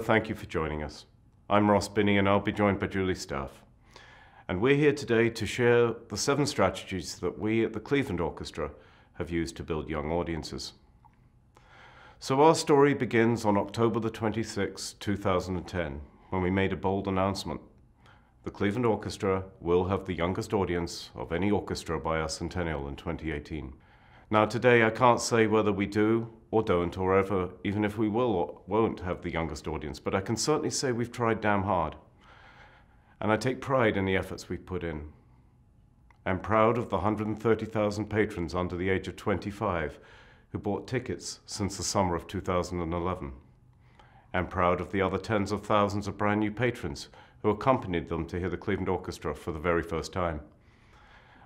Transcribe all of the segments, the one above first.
thank you for joining us. I'm Ross Binnie and I'll be joined by Julie's staff. And we're here today to share the 7 strategies that we at the Cleveland Orchestra have used to build young audiences. So our story begins on October the 26th, 2010, when we made a bold announcement. The Cleveland Orchestra will have the youngest audience of any orchestra by our centennial in 2018. Now today I can't say whether we do or don't, or ever, even if we will or won't have the youngest audience, but I can certainly say we've tried damn hard. And I take pride in the efforts we've put in. I'm proud of the 130,000 patrons under the age of 25 who bought tickets since the summer of 2011. I'm proud of the other tens of thousands of brand new patrons who accompanied them to hear the Cleveland Orchestra for the very first time.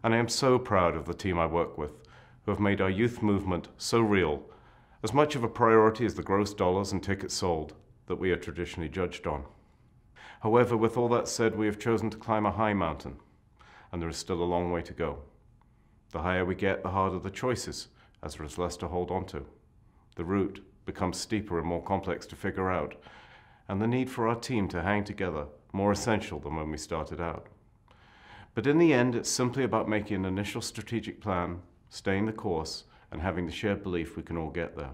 And I am so proud of the team I work with, who have made our youth movement so real, as much of a priority as the gross dollars and tickets sold that we are traditionally judged on. However, with all that said, we have chosen to climb a high mountain, and there is still a long way to go. The higher we get, the harder the choices, as there is less to hold on to. The route becomes steeper and more complex to figure out, and the need for our team to hang together more essential than when we started out. But in the end, it's simply about making an initial strategic plan, staying the course, and having the shared belief we can all get there.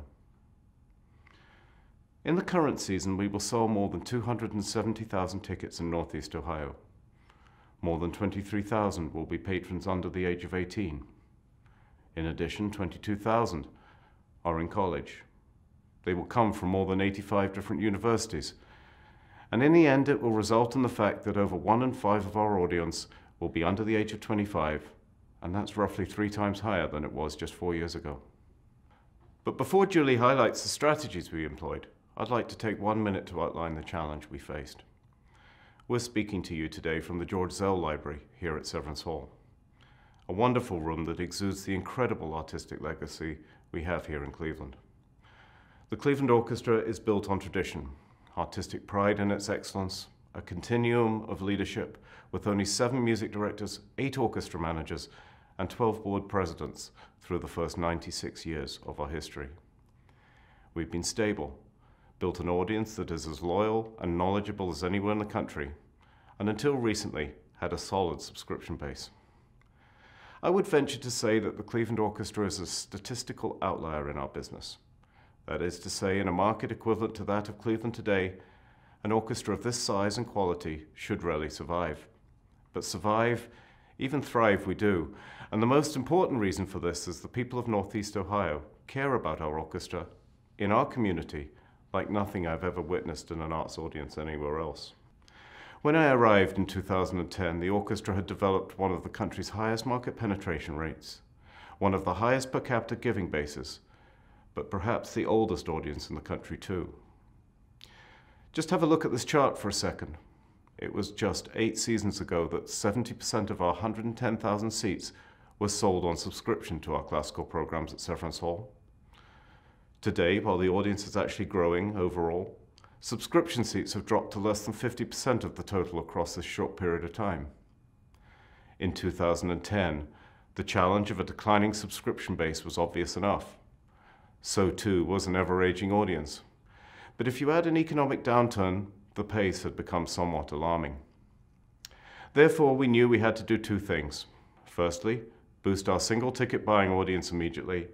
In the current season, we will sell more than 270,000 tickets in Northeast Ohio. More than 23,000 will be patrons under the age of 18. In addition, 22,000 are in college. They will come from more than 85 different universities. And in the end, it will result in the fact that over 1 in 5 of our audience will be under the age of 25, and that's roughly 3 times higher than it was just 4 years ago. But before Julie highlights the strategies we employed, I'd like to take 1 minute to outline the challenge we faced. We're speaking to you today from the George Zell Library here at Severance Hall, a wonderful room that exudes the incredible artistic legacy we have here in Cleveland. The Cleveland Orchestra is built on tradition, artistic pride in its excellence, a continuum of leadership with only 7 music directors, 8 orchestra managers, and 12 board presidents through the first 96 years of our history. We've been stable, built an audience that is as loyal and knowledgeable as anywhere in the country, and until recently had a solid subscription base. I would venture to say that the Cleveland Orchestra is a statistical outlier in our business. That is to say, in a market equivalent to that of Cleveland today, an orchestra of this size and quality should rarely survive. But survive, even thrive we do. And the most important reason for this is the people of Northeast Ohio care about our orchestra in our community like nothing I've ever witnessed in an arts audience anywhere else. When I arrived in 2010, the orchestra had developed one of the country's highest market penetration rates, one of the highest per capita giving bases, but perhaps the oldest audience in the country too. Just have a look at this chart for a second. It was just 8 seasons ago that 70% of our 110,000 seats were sold on subscription to our classical programs at Severance Hall. Today, while the audience is actually growing overall, subscription seats have dropped to less than 50% of the total across this short period of time. In 2010, the challenge of a declining subscription base was obvious enough. So too was an ever-aging audience. But if you add an economic downturn, the pace had become somewhat alarming. Therefore, we knew we had to do 2 things. Firstly, boost our single-ticket buying audience immediately,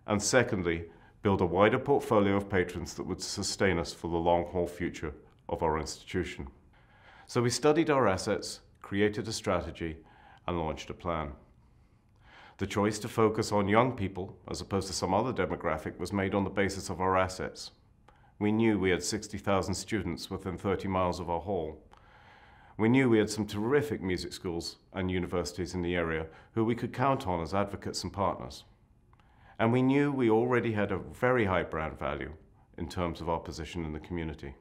and secondly, build a wider portfolio of patrons that would sustain us for the long-haul future of our institution. So we studied our assets, created a strategy, and launched a plan. The choice to focus on young people, as opposed to some other demographic, was made on the basis of our assets. We knew we had 60,000 students within 30 miles of our hall. We knew we had some terrific music schools and universities in the area who we could count on as advocates and partners. And we knew we already had a very high brand value in terms of our position in the community.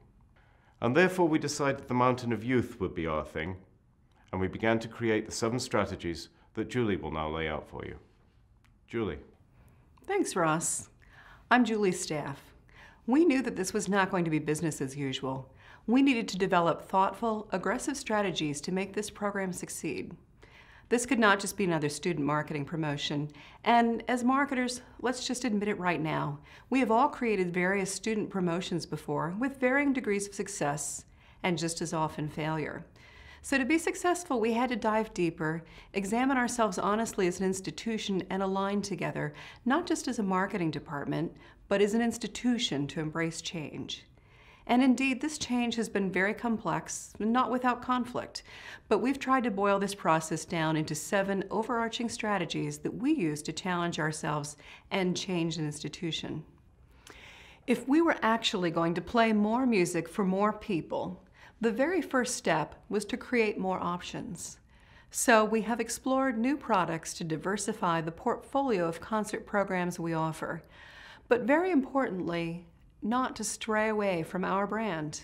And therefore we decided the mountain of youth would be our thing, and we began to create the 7 strategies that Julie will now lay out for you. Julie. Thanks, Ross. I'm Julie's staff. We knew that this was not going to be business as usual. We needed to develop thoughtful, aggressive strategies to make this program succeed. This could not just be another student marketing promotion. And as marketers, let's just admit it right now. We have all created various student promotions before with varying degrees of success and just as often failure. So to be successful, we had to dive deeper, examine ourselves honestly as an institution, and align together, not just as a marketing department, but as an institution to embrace change. And indeed, this change has been very complex, not without conflict, but we've tried to boil this process down into 7 overarching strategies that we use to challenge ourselves and change an institution. If we were actually going to play more music for more people, the very first step was to create more options. So we have explored new products to diversify the portfolio of concert programs we offer, but very importantly, not to stray away from our brand.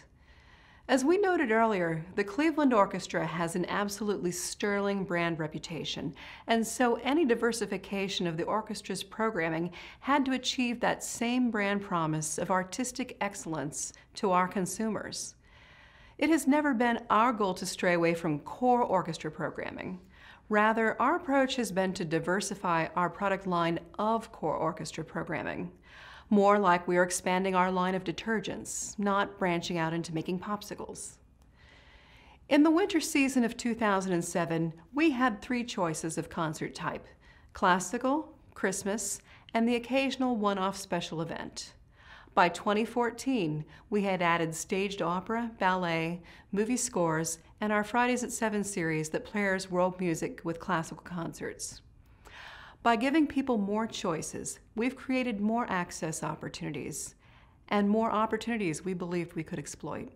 As we noted earlier, the Cleveland Orchestra has an absolutely sterling brand reputation, and so any diversification of the orchestra's programming had to achieve that same brand promise of artistic excellence to our consumers. It has never been our goal to stray away from core orchestra programming. Rather, our approach has been to diversify our product line of core orchestra programming. More like we are expanding our line of detergents, not branching out into making popsicles. In the winter season of 2007, we had 3 choices of concert type: classical, Christmas, and the occasional one-off special event. By 2014, we had added staged opera, ballet, movie scores, and our Fridays at 7 series that pairs world music with classical concerts. By giving people more choices, we've created more access opportunities, and more opportunities we believed we could exploit.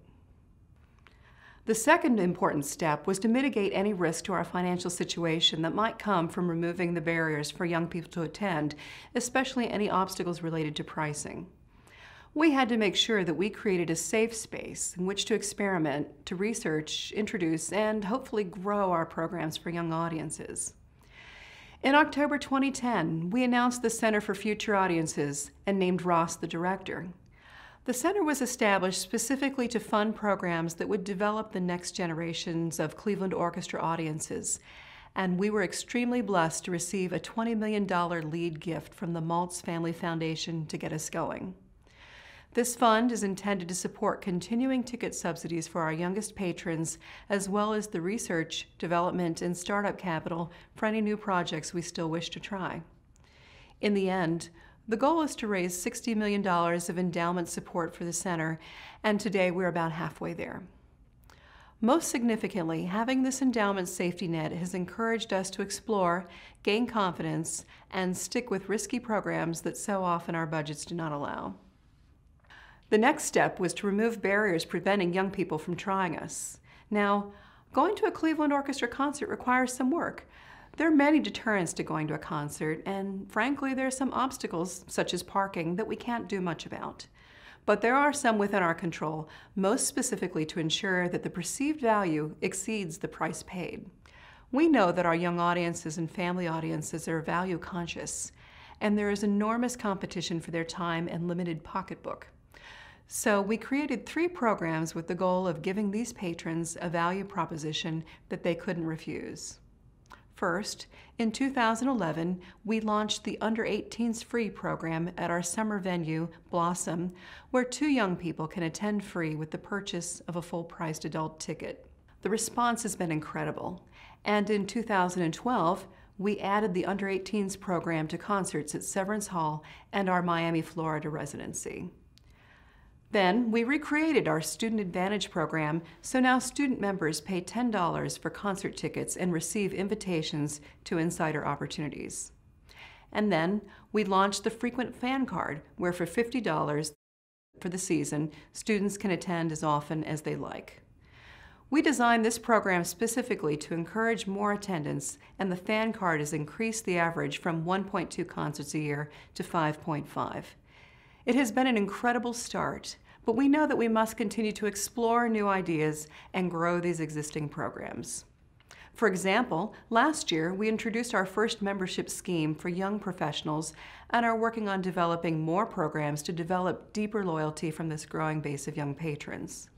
The second important step was to mitigate any risk to our financial situation that might come from removing the barriers for young people to attend, especially any obstacles related to pricing. We had to make sure that we created a safe space in which to experiment, to research, introduce, and hopefully grow our programs for young audiences. In October 2010, we announced the Center for Future Audiences and named Ross the director. The center was established specifically to fund programs that would develop the next generations of Cleveland Orchestra audiences, and we were extremely blessed to receive a $20 million lead gift from the Maltz Family Foundation to get us going. This fund is intended to support continuing ticket subsidies for our youngest patrons, as well as the research, development, and startup capital for any new projects we still wish to try. In the end, the goal is to raise $60 million of endowment support for the center, and today we're about halfway there. Most significantly, having this endowment safety net has encouraged us to explore, gain confidence, and stick with risky programs that so often our budgets do not allow. The next step was to remove barriers preventing young people from trying us. Now, going to a Cleveland Orchestra concert requires some work. There are many deterrents to going to a concert, and frankly, there are some obstacles, such as parking, that we can't do much about. But there are some within our control, most specifically to ensure that the perceived value exceeds the price paid. We know that our young audiences and family audiences are value conscious, and there is enormous competition for their time and limited pocketbook. So we created 3 programs with the goal of giving these patrons a value proposition that they couldn't refuse. First, in 2011, we launched the Under 18s Free program at our summer venue, Blossom, where 2 young people can attend free with the purchase of a full-priced adult ticket. The response has been incredible, and in 2012, we added the Under 18s program to concerts at Severance Hall and our Miami, Florida residency. Then we recreated our Student Advantage program, so now student members pay $10 for concert tickets and receive invitations to insider opportunities. And then we launched the Frequent Fan Card, where for $50 for the season, students can attend as often as they like. We designed this program specifically to encourage more attendance, and the fan card has increased the average from 1.2 concerts a year to 5.5. It has been an incredible start, but we know that we must continue to explore new ideas and grow these existing programs. For example, last year we introduced our first membership scheme for young professionals and are working on developing more programs to develop deeper loyalty from this growing base of young patrons.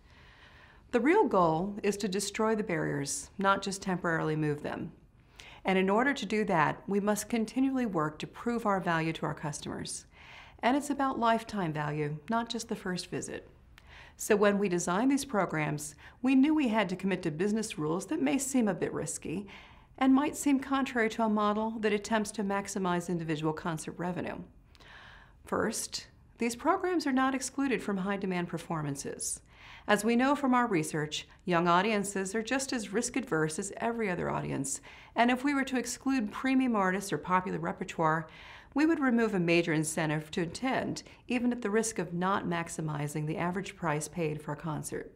The real goal is to destroy the barriers, not just temporarily move them. And in order to do that, we must continually work to prove our value to our customers. And it's about lifetime value, not just the first visit. So when we designed these programs, we knew we had to commit to business rules that may seem a bit risky and might seem contrary to a model that attempts to maximize individual concert revenue. First, these programs are not excluded from high-demand performances. As we know from our research, young audiences are just as risk-averse as every other audience, and if we were to exclude premium artists or popular repertoire, we would remove a major incentive to attend, even at the risk of not maximizing the average price paid for a concert.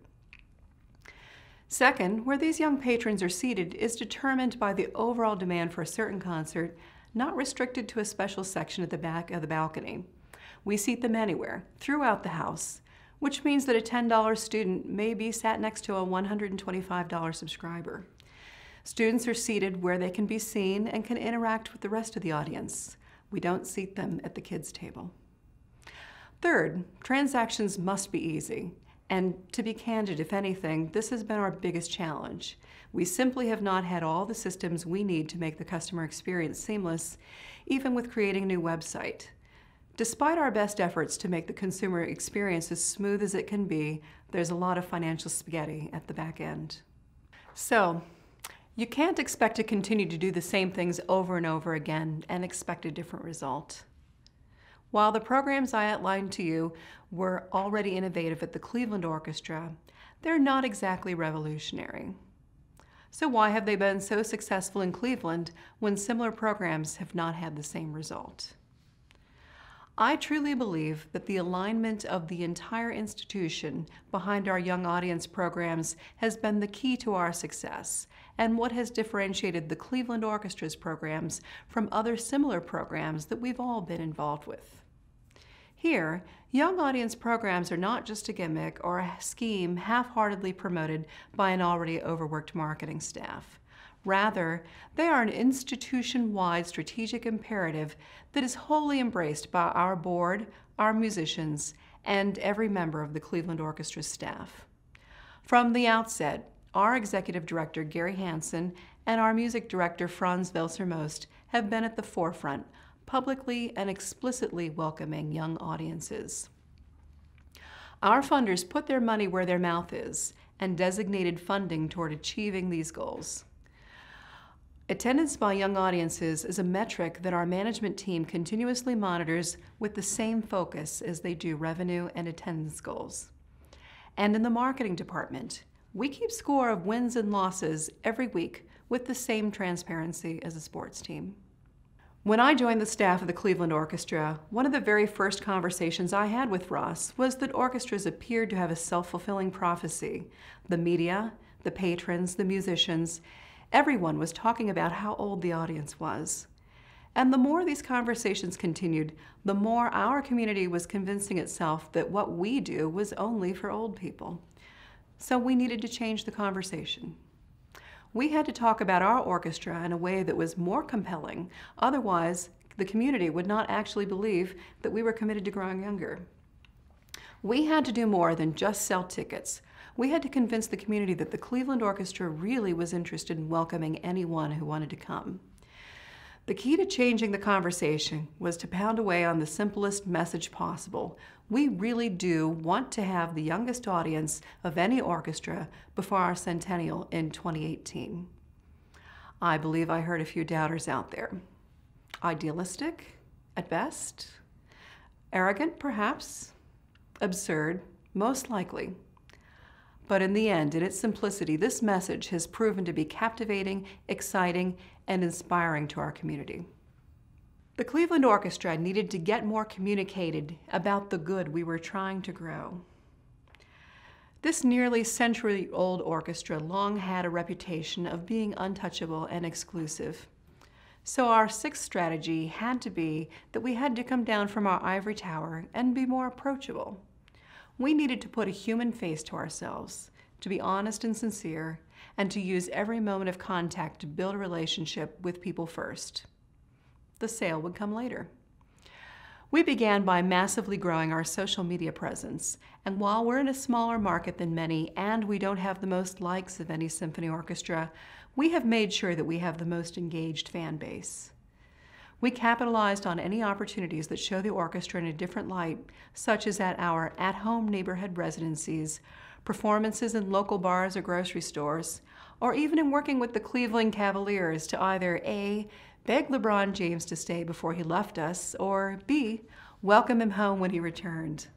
Second, where these young patrons are seated is determined by the overall demand for a certain concert, not restricted to a special section at the back of the balcony. We seat them anywhere, throughout the house, which means that a $10 student may be sat next to a $125 subscriber. Students are seated where they can be seen and can interact with the rest of the audience. We don't seat them at the kids' table. Third, transactions must be easy. And to be candid, if anything, this has been our biggest challenge. We simply have not had all the systems we need to make the customer experience seamless, even with creating a new website. Despite our best efforts to make the consumer experience as smooth as it can be, there's a lot of financial spaghetti at the back end. So, you can't expect to continue to do the same things over and over again and expect a different result. While the programs I outlined to you were already innovative at the Cleveland Orchestra, they're not exactly revolutionary. So why have they been so successful in Cleveland when similar programs have not had the same result? I truly believe that the alignment of the entire institution behind our young audience programs has been the key to our success and what has differentiated the Cleveland Orchestra's programs from other similar programs that we've all been involved with. Here, young audience programs are not just a gimmick or a scheme half-heartedly promoted by an already overworked marketing staff. Rather, they are an institution-wide strategic imperative that is wholly embraced by our board, our musicians, and every member of the Cleveland Orchestra staff. From the outset, our executive director, Gary Hansen, and our music director, Franz Welser-Most, have been at the forefront, publicly and explicitly welcoming young audiences. Our funders put their money where their mouth is and designated funding toward achieving these goals. Attendance by young audiences is a metric that our management team continuously monitors with the same focus as they do revenue and attendance goals. And in the marketing department, we keep score of wins and losses every week with the same transparency as a sports team. When I joined the staff of the Cleveland Orchestra, one of the very first conversations I had with Ross was that orchestras appeared to have a self-fulfilling prophecy. The media, the patrons, the musicians, everyone was talking about how old the audience was. And the more these conversations continued, the more our community was convincing itself that what we do was only for old people. So we needed to change the conversation. We had to talk about our orchestra in a way that was more compelling. Otherwise, the community would not actually believe that we were committed to growing younger. We had to do more than just sell tickets. We had to convince the community that the Cleveland Orchestra really was interested in welcoming anyone who wanted to come. The key to changing the conversation was to pound away on the simplest message possible. We really do want to have the youngest audience of any orchestra before our centennial in 2018. I believe I heard a few doubters out there. Idealistic, at best. Arrogant, perhaps. Absurd, most likely. But in the end, in its simplicity, this message has proven to be captivating, exciting, and inspiring to our community. The Cleveland Orchestra needed to get more communicated about the good we were trying to grow. This nearly century-old orchestra long had a reputation of being untouchable and exclusive. So our sixth strategy had to be that we had to come down from our ivory tower and be more approachable. We needed to put a human face to ourselves, to be honest and sincere, and to use every moment of contact to build a relationship with people first. The sale would come later. We began by massively growing our social media presence, and while we're in a smaller market than many and we don't have the most likes of any symphony orchestra, we have made sure that we have the most engaged fan base. We capitalized on any opportunities that show the orchestra in a different light, such as at our at-home neighborhood residencies, performances in local bars or grocery stores, or even in working with the Cleveland Cavaliers to either A, beg LeBron James to stay before he left us, or B, welcome him home when he returned.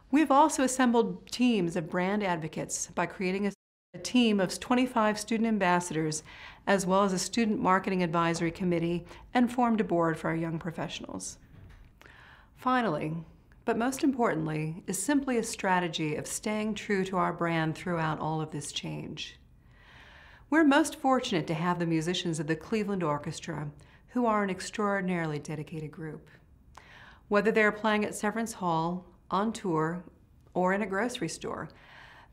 We have also assembled teams of brand advocates by creating a team of 25 student ambassadors, as well as a student marketing advisory committee, and formed a board for our young professionals. Finally, but most importantly, is simply a strategy of staying true to our brand throughout all of this change. We're most fortunate to have the musicians of the Cleveland Orchestra, who are an extraordinarily dedicated group. Whether they're playing at Severance Hall, on tour, or in a grocery store,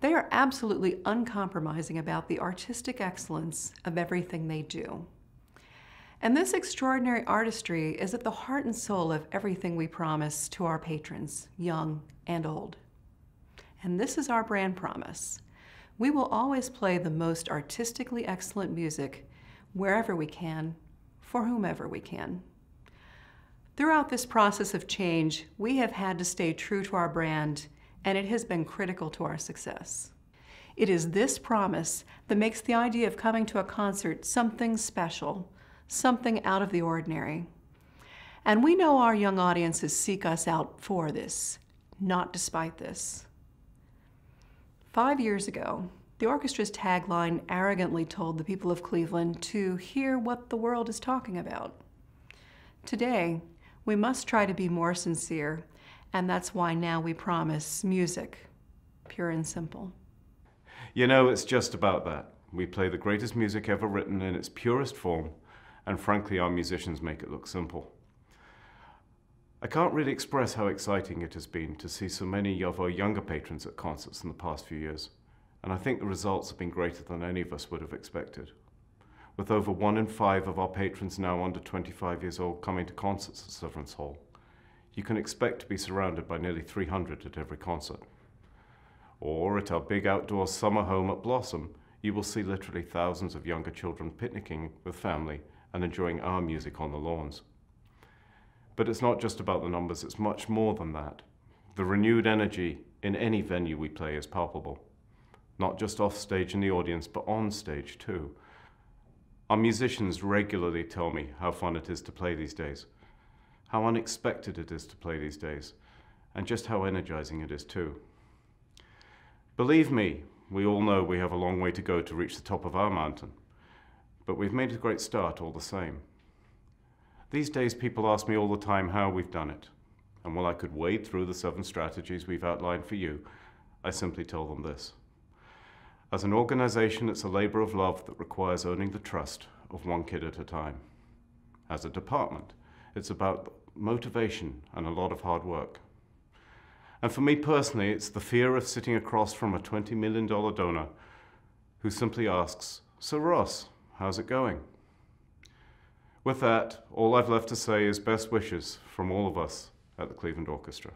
they are absolutely uncompromising about the artistic excellence of everything they do. And this extraordinary artistry is at the heart and soul of everything we promise to our patrons, young and old. And this is our brand promise. We will always play the most artistically excellent music wherever we can, for whomever we can. Throughout this process of change, we have had to stay true to our brand, and it has been critical to our success. It is this promise that makes the idea of coming to a concert something special, something out of the ordinary. And we know our young audiences seek us out for this, not despite this. 5 years ago, the orchestra's tagline arrogantly told the people of Cleveland to hear what the world is talking about. Today, we must try to be more sincere, and that's why now we promise music, pure and simple. You know, it's just about that. We play the greatest music ever written in its purest form, and frankly, our musicians make it look simple. I can't really express how exciting it has been to see so many of our younger patrons at concerts in the past few years, and I think the results have been greater than any of us would have expected. With over 1 in 5 of our patrons now under 25 years old coming to concerts at Severance Hall, you can expect to be surrounded by nearly 300 at every concert. Or at our big outdoor summer home at Blossom, you will see literally thousands of younger children picnicking with family and enjoying our music on the lawns. But it's not just about the numbers, it's much more than that. The renewed energy in any venue we play is palpable. Not just off stage in the audience, but on stage too. Our musicians regularly tell me how fun it is to play these days, how unexpected it is to play these days, and just how energizing it is too. Believe me, we all know we have a long way to go to reach the top of our mountain, but we've made a great start all the same. These days people ask me all the time how we've done it, and while I could wade through the 7 strategies we've outlined for you, I simply tell them this. As an organization, it's a labor of love that requires owning the trust of one kid at a time. As a department, it's about motivation and a lot of hard work. And for me personally, it's the fear of sitting across from a $20 million donor who simply asks, "So Ross, how's it going?" With that, all I've left to say is best wishes from all of us at the Cleveland Orchestra.